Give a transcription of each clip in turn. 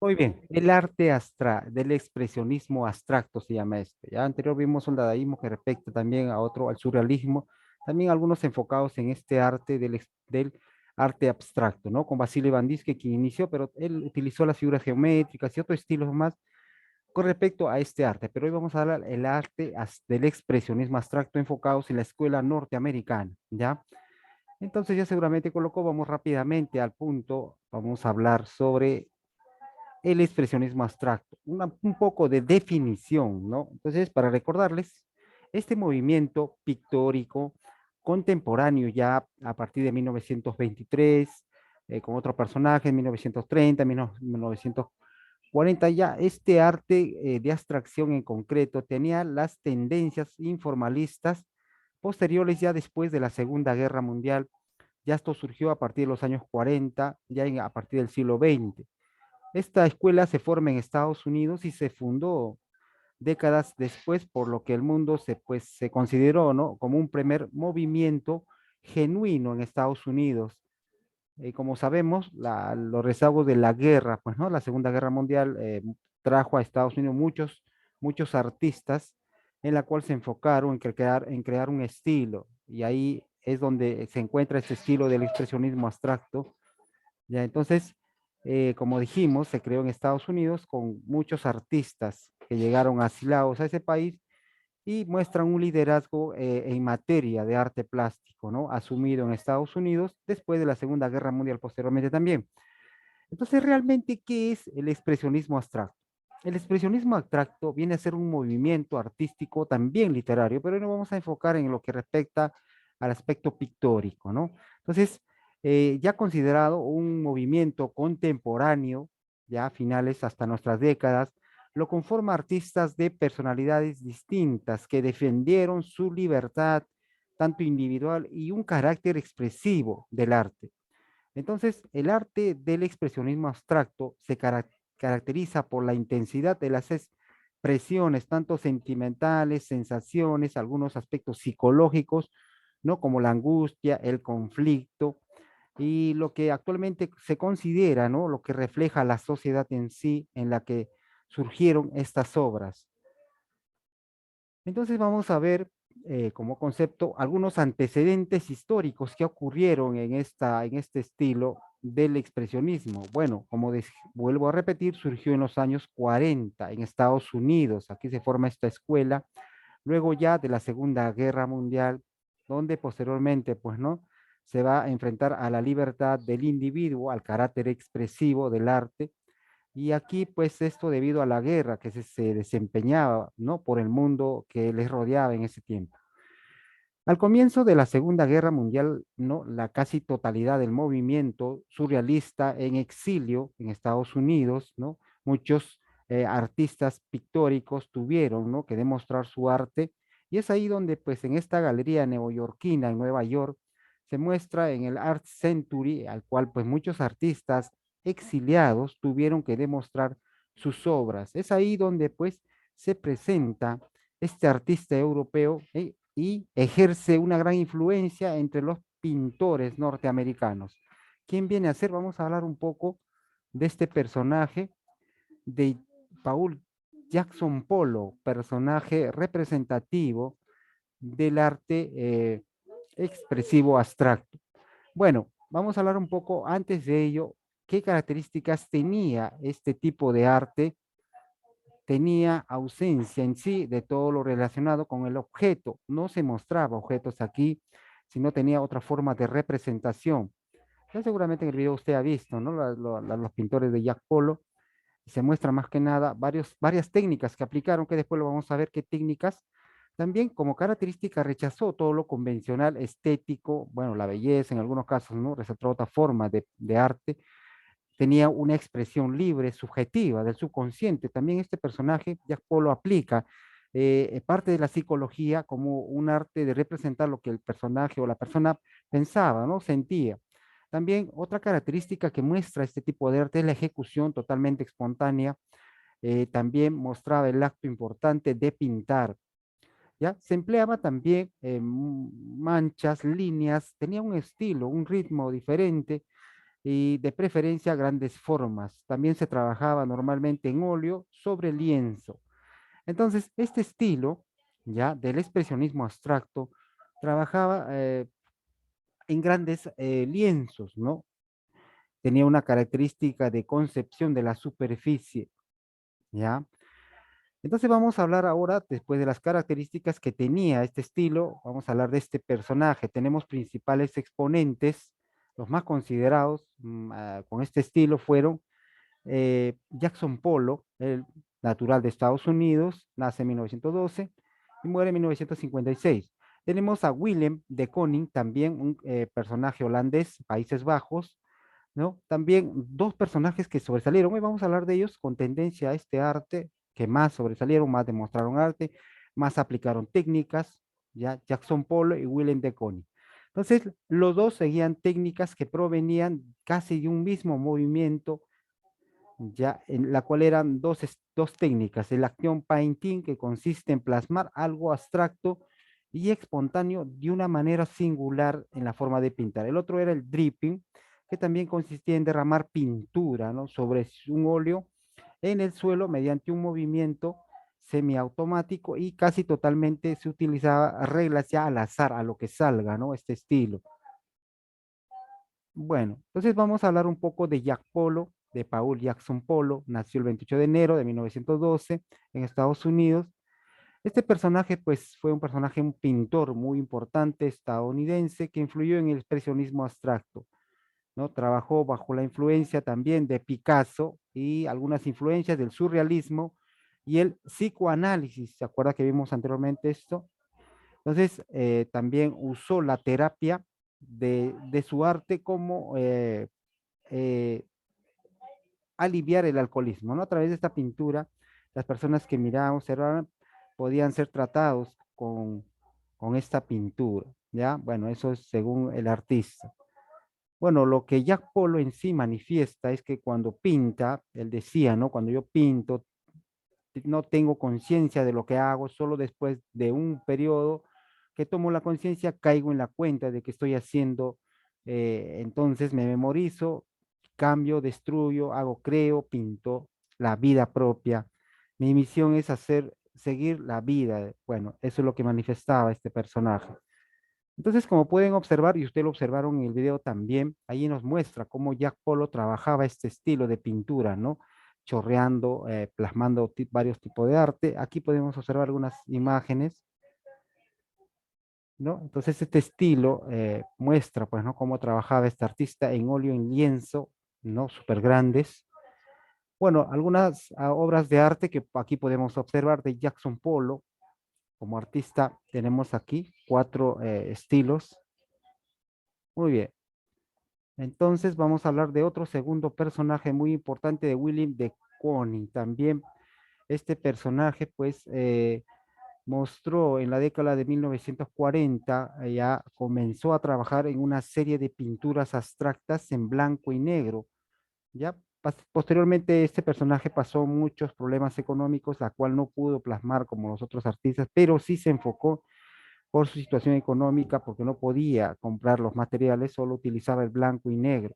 Muy bien, el arte del expresionismo abstracto se llama este. Ya anterior vimos un dadaísmo que respecta también a otro, al surrealismo, también algunos enfocados en este arte del arte abstracto, ¿no? Con Vasily Bandinsky, quien inició, pero él utilizó las figuras geométricas y otros estilos más con respecto a este arte. Pero hoy vamos a hablar del arte del expresionismo abstracto enfocados en la escuela norteamericana, ¿ya? Entonces ya seguramente colocó, vamos rápidamente al punto, vamos a hablar sobre el expresionismo abstracto, un poco de definición, ¿no? Entonces, para recordarles, este movimiento pictórico contemporáneo ya a partir de 1923, con otro personaje en 1930, 1940, ya este arte de abstracción en concreto tenía las tendencias informalistas posteriores ya después de la Segunda Guerra Mundial. Ya esto surgió a partir de los años 40, ya a partir del siglo XX. Esta escuela se forma en Estados Unidos y se fundó décadas después, por lo que el mundo se consideró, ¿no?, como un primer movimiento genuino en Estados Unidos. Como sabemos, los rezagos de la guerra, pues, ¿no? La Segunda Guerra Mundial trajo a Estados Unidos muchos artistas en la cual se enfocaron en crear un estilo. Y ahí es donde se encuentra este estilo del expresionismo abstracto. Ya, entonces, como dijimos, se creó en Estados Unidos con muchos artistas que llegaron asilados a ese país y muestran un liderazgo en materia de arte plástico, ¿no? Asumido en Estados Unidos después de la Segunda Guerra Mundial, posteriormente también. Entonces, realmente, ¿qué es el expresionismo abstracto? El expresionismo abstracto viene a ser un movimiento artístico también literario, pero nos vamos a enfocar en lo que respecta al aspecto pictórico, ¿no? Entonces, ya considerado un movimiento contemporáneo, ya a finales hasta nuestras décadas, lo conforma artistas de personalidades distintas que defendieron su libertad, tanto individual y un carácter expresivo del arte. Entonces, el arte del expresionismo abstracto se caracteriza por la intensidad de las expresiones, tanto sentimentales, sensaciones, algunos aspectos psicológicos, ¿no? Como la angustia, el conflicto y lo que actualmente se considera, ¿no? Lo que refleja la sociedad en sí en la que surgieron estas obras. Entonces vamos a ver como concepto algunos antecedentes históricos que ocurrieron en este estilo del expresionismo. Bueno, vuelvo a repetir, surgió en los años 40 en Estados Unidos. Aquí se forma esta escuela, luego ya de la Segunda Guerra Mundial, donde posteriormente, pues, ¿no? Se va a enfrentar a la libertad del individuo, al carácter expresivo del arte, y aquí, pues, esto debido a la guerra que se desempeñaba, ¿no? Por el mundo que les rodeaba en ese tiempo. Al comienzo de la Segunda Guerra Mundial, ¿no? La casi totalidad del movimiento surrealista en exilio en Estados Unidos, ¿no? Muchos artistas pictóricos tuvieron, ¿no?, que demostrar su arte, y es ahí donde, pues, en esta galería neoyorquina en Nueva York, se muestra en el Art Century, al cual, pues, muchos artistas exiliados tuvieron que demostrar sus obras. Es ahí donde, pues, se presenta este artista europeo y ejerce una gran influencia entre los pintores norteamericanos. ¿Quién viene a ser? Vamos a hablar un poco de este personaje de Paul Jackson Polo, personaje representativo del arte expresivo abstracto. Bueno, vamos a hablar un poco antes de ello, qué características tenía este tipo de arte. Tenía ausencia en sí de todo lo relacionado con el objeto. No se mostraba objetos aquí, sino tenía otra forma de representación. Ya seguramente en el video usted ha visto, ¿no? Los pintores de Jack Polo. Se muestra más que nada varias técnicas que aplicaron, que después lo vamos a ver qué técnicas. También como característica rechazó todo lo convencional, estético, bueno, la belleza en algunos casos, ¿no? Resaltó otra forma de arte, tenía una expresión libre, subjetiva, del subconsciente. También este personaje, Jack Polo, aplica parte de la psicología como un arte de representar lo que el personaje o la persona pensaba, ¿no? Sentía. También otra característica que muestra este tipo de arte es la ejecución totalmente espontánea. También mostraba el acto importante de pintar. ¿Ya? Se empleaba también manchas, líneas, tenía un estilo, un ritmo diferente, y de preferencia grandes formas. También se trabajaba normalmente en óleo sobre lienzo. Entonces, este estilo, ya del expresionismo abstracto, trabajaba en grandes lienzos, ¿no? Tenía una característica de concepción de la superficie, ¿ya? Entonces vamos a hablar ahora, después de las características que tenía este estilo, vamos a hablar de este personaje. Tenemos principales exponentes, los más considerados con este estilo fueron Jackson Pollock, el natural de Estados Unidos, nace en 1912 y muere en 1956. Tenemos a Willem de Koning, también un personaje holandés, Países Bajos, ¿no? También dos personajes que sobresalieron. Hoy vamos a hablar de ellos con tendencia a este arte, que más sobresalieron, más demostraron arte, más aplicaron técnicas, ya Jackson Pollock y Willem de Koning. Entonces, los dos seguían técnicas que provenían casi de un mismo movimiento, ya en la cual eran dos técnicas, el action painting, que consiste en plasmar algo abstracto y espontáneo de una manera singular en la forma de pintar. El otro era el dripping, que también consistía en derramar pintura, ¿no?, sobre un óleo en el suelo mediante un movimiento semiautomático, y casi totalmente se utilizaba reglas ya al azar, a lo que salga, ¿no? Este estilo. Bueno, entonces vamos a hablar un poco de Jack Polo, de Paul Jackson Polo. Nació el 28 de enero de 1912 en Estados Unidos. Este personaje, pues, fue un personaje, un pintor muy importante estadounidense que influyó en el expresionismo abstracto, ¿no? Trabajó bajo la influencia también de Picasso y algunas influencias del surrealismo y el psicoanálisis. ¿Se acuerda que vimos anteriormente esto? Entonces, también usó la terapia de su arte como eh, aliviar el alcoholismo, ¿no? A través de esta pintura, las personas que miraban, observaban, podían ser tratados con esta pintura, ¿ya? Bueno, eso es según el artista. Bueno, lo que Jack Polo en sí manifiesta es que cuando pinta, él decía, ¿no? Cuando yo pinto, no tengo conciencia de lo que hago, solo después de un periodo que tomo la conciencia, caigo en la cuenta de que estoy haciendo, entonces me memorizo, cambio, destruyo, hago, creo, pinto la vida propia. Mi misión es hacer, seguir la vida. Bueno, eso es lo que manifestaba este personaje. Entonces, como pueden observar, y ustedes lo observaron en el video también, ahí nos muestra cómo Jack Polo trabajaba este estilo de pintura, ¿no? Chorreando, plasmando varios tipos de arte. Aquí podemos observar algunas imágenes, ¿no? Entonces, este estilo muestra, pues, ¿no?, cómo trabajaba este artista en óleo, en lienzo, ¿no? Súper grandes. Bueno, algunas obras de arte que aquí podemos observar de Jackson Polo como artista. Tenemos aquí cuatro estilos. Muy bien. Entonces vamos a hablar de otro segundo personaje muy importante de William de Koning. También este personaje pues mostró en la década de 1940, ya comenzó a trabajar en una serie de pinturas abstractas en blanco y negro. Ya posteriormente este personaje pasó muchos problemas económicos, la cual no pudo plasmar como los otros artistas, pero sí se enfocó por su situación económica, porque no podía comprar los materiales, solo utilizaba el blanco y negro,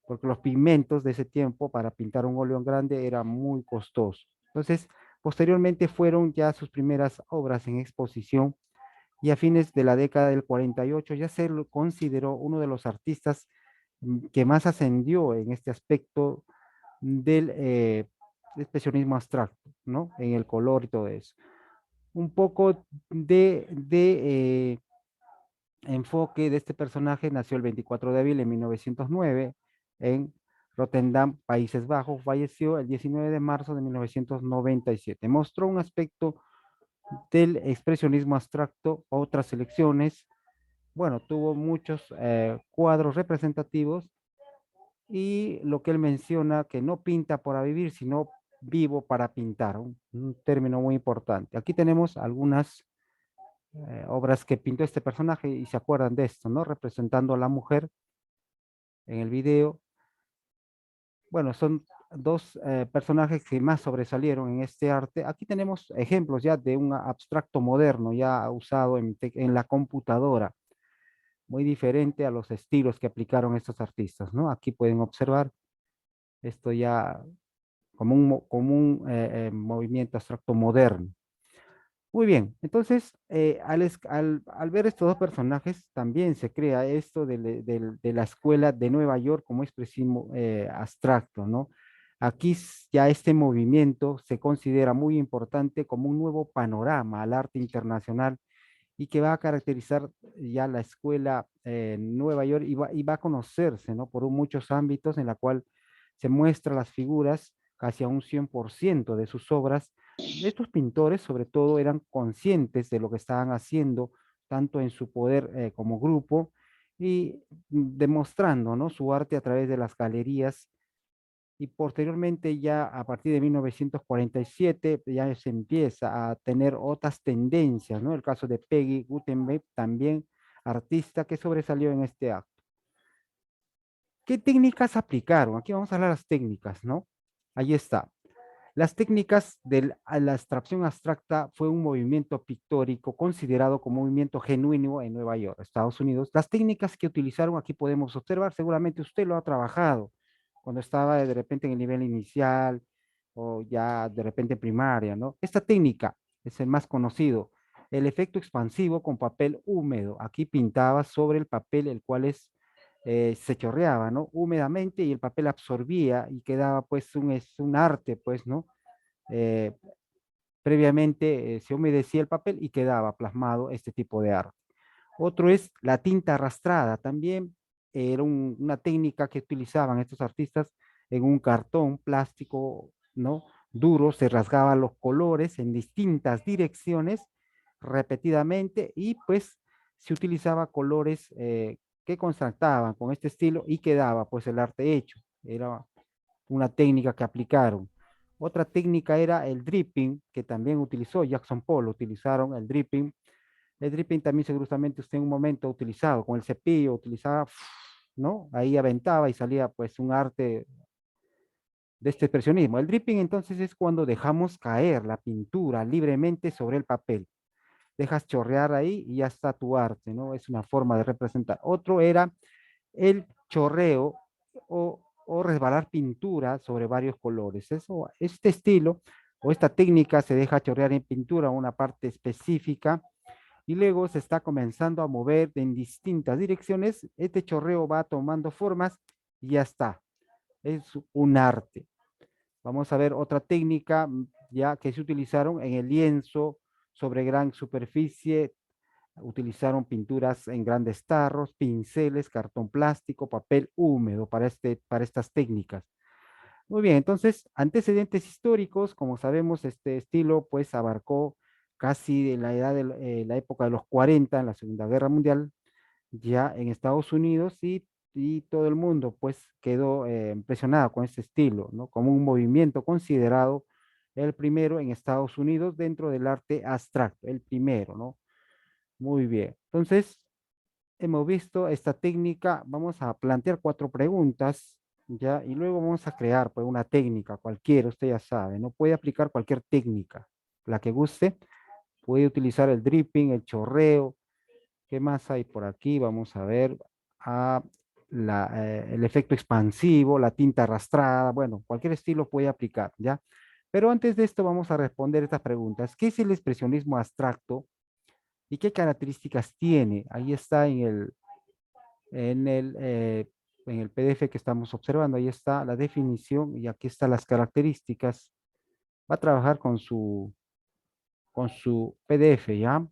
porque los pigmentos de ese tiempo para pintar un óleo grande era muy costoso. Entonces, posteriormente fueron ya sus primeras obras en exposición, y a fines de la década del 48 ya se lo consideró uno de los artistas que más ascendió en este aspecto del expresionismo abstracto, ¿no? En el color y todo eso. Un poco de enfoque de este personaje: nació el 24 de abril de 1909 en Rotterdam, Países Bajos. Falleció el 19 de marzo de 1997. Mostró un aspecto del expresionismo abstracto, otras selecciones. Bueno, tuvo muchos cuadros representativos, y lo que él menciona, que no pinta para vivir, sino vivo para pintar, un término muy importante. Aquí tenemos algunas obras que pintó este personaje, y se acuerdan de esto, ¿no? Representando a la mujer en el video. Bueno, son dos personajes que más sobresalieron en este arte. Aquí tenemos ejemplos ya de un abstracto moderno ya usado en la computadora. muy diferente a los estilos que aplicaron estos artistas, ¿no? Aquí pueden observar esto ya como un movimiento abstracto moderno. Muy bien, entonces al ver estos dos personajes también se crea esto de la escuela de Nueva York como expresismo abstracto, ¿no? Aquí ya este movimiento se considera muy importante como un nuevo panorama al arte internacional y que va a caracterizar ya la escuela en Nueva York y va a conocerse, ¿no? Por muchos ámbitos en la cual se muestra las figuras casi a un 100% de sus obras. Estos pintores, sobre todo, eran conscientes de lo que estaban haciendo, tanto en su poder como grupo, y demostrando, ¿no? Su arte a través de las galerías y posteriormente ya a partir de 1947 ya se empieza a tener otras tendencias, ¿no? El caso de Peggy Gutenberg, también artista que sobresalió en este acto. ¿Qué técnicas aplicaron? Aquí vamos a hablar de las técnicas, ¿no? Ahí está. Las técnicas de la abstracción abstracta fue un movimiento pictórico considerado como un movimiento genuino en Nueva York, Estados Unidos. Las técnicas que utilizaron aquí podemos observar, seguramente usted lo ha trabajado cuando estaba de repente en el nivel inicial o ya de repente primaria, ¿no? Esta técnica es el más conocido, el efecto expansivo con papel húmedo. Aquí pintaba sobre el papel, el cual se chorreaba, ¿no? Húmedamente y el papel absorbía y quedaba pues es un arte, pues, ¿no? Eh, previamente se humedecía el papel y quedaba plasmado este tipo de arte. Otro es la tinta arrastrada, también era una técnica que utilizaban estos artistas en un cartón plástico, ¿no? Duro, se rasgaban los colores en distintas direcciones repetidamente y pues se utilizaba colores que contrastaban con este estilo y quedaba pues el arte hecho. Era una técnica que aplicaron. Otra técnica era el dripping, que también utilizó Jackson Pollock, utilizaron el dripping. El dripping también seguramente usted en un momento ha utilizado, con el cepillo utilizaba, ¿no? Ahí aventaba y salía pues un arte de este expresionismo. El dripping entonces es cuando dejamos caer la pintura libremente sobre el papel. Dejas chorrear ahí y ya está tu arte, ¿no? Es una forma de representar. Otro era el chorreo o resbalar pintura sobre varios colores. Eso, este estilo o esta técnica se deja chorrear en pintura una parte específica y luego se está comenzando a mover en distintas direcciones. Este chorreo va tomando formas y ya está. Es un arte. Vamos a ver otra técnica ya que se utilizaron en el lienzo sobre gran superficie. Utilizaron pinturas en grandes tarros, pinceles, cartón plástico, papel húmedo para estas técnicas. Muy bien, entonces, antecedentes históricos, como sabemos, este estilo pues abarcó casi de la edad de la época de los 40 en la Segunda Guerra Mundial, ya en Estados Unidos y todo el mundo pues quedó impresionado con este estilo, ¿no? Como un movimiento considerado el primero en Estados Unidos dentro del arte abstracto, el primero, ¿no? Muy bien. Entonces, hemos visto esta técnica. Vamos a plantear 4 preguntas, ¿ya? Y luego vamos a crear pues, una técnica cualquiera, usted ya sabe, ¿no? Puede aplicar cualquier técnica, la que guste. Puede utilizar el dripping, el chorreo. ¿Qué más hay por aquí? Vamos a ver. Ah, el efecto expansivo, la tinta arrastrada. Bueno, cualquier estilo puede aplicar, ¿ya? Pero antes de esto vamos a responder estas preguntas. ¿Qué es el expresionismo abstracto? ¿Y qué características tiene? Ahí está en el, eh, en el PDF que estamos observando. Ahí está la definición y aquí están las características. Va a trabajar con su PDF, ¿ya?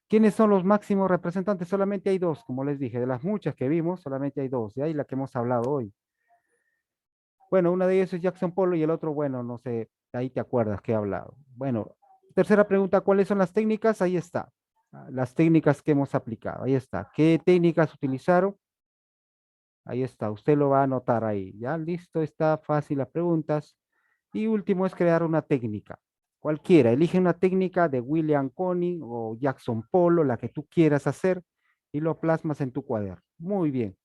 ¿Quiénes son los máximos representantes? Solamente hay dos, como les dije. De las muchas que vimos, solamente hay dos. ¿Ya? Y la que hemos hablado hoy. Bueno, una de ellas es Jackson Pollock y el otro, bueno, no sé, ahí te acuerdas que he hablado. Bueno, tercera pregunta, ¿cuáles son las técnicas? Ahí está. Las técnicas que hemos aplicado. Ahí está. ¿Qué técnicas utilizaron? Ahí está. Usted lo va a anotar ahí. Ya listo, está fácil las preguntas. Y último es crear una técnica. Cualquiera. Elige una técnica de William Conning o Jackson Pollock, la que tú quieras hacer, y lo plasmas en tu cuaderno. Muy bien.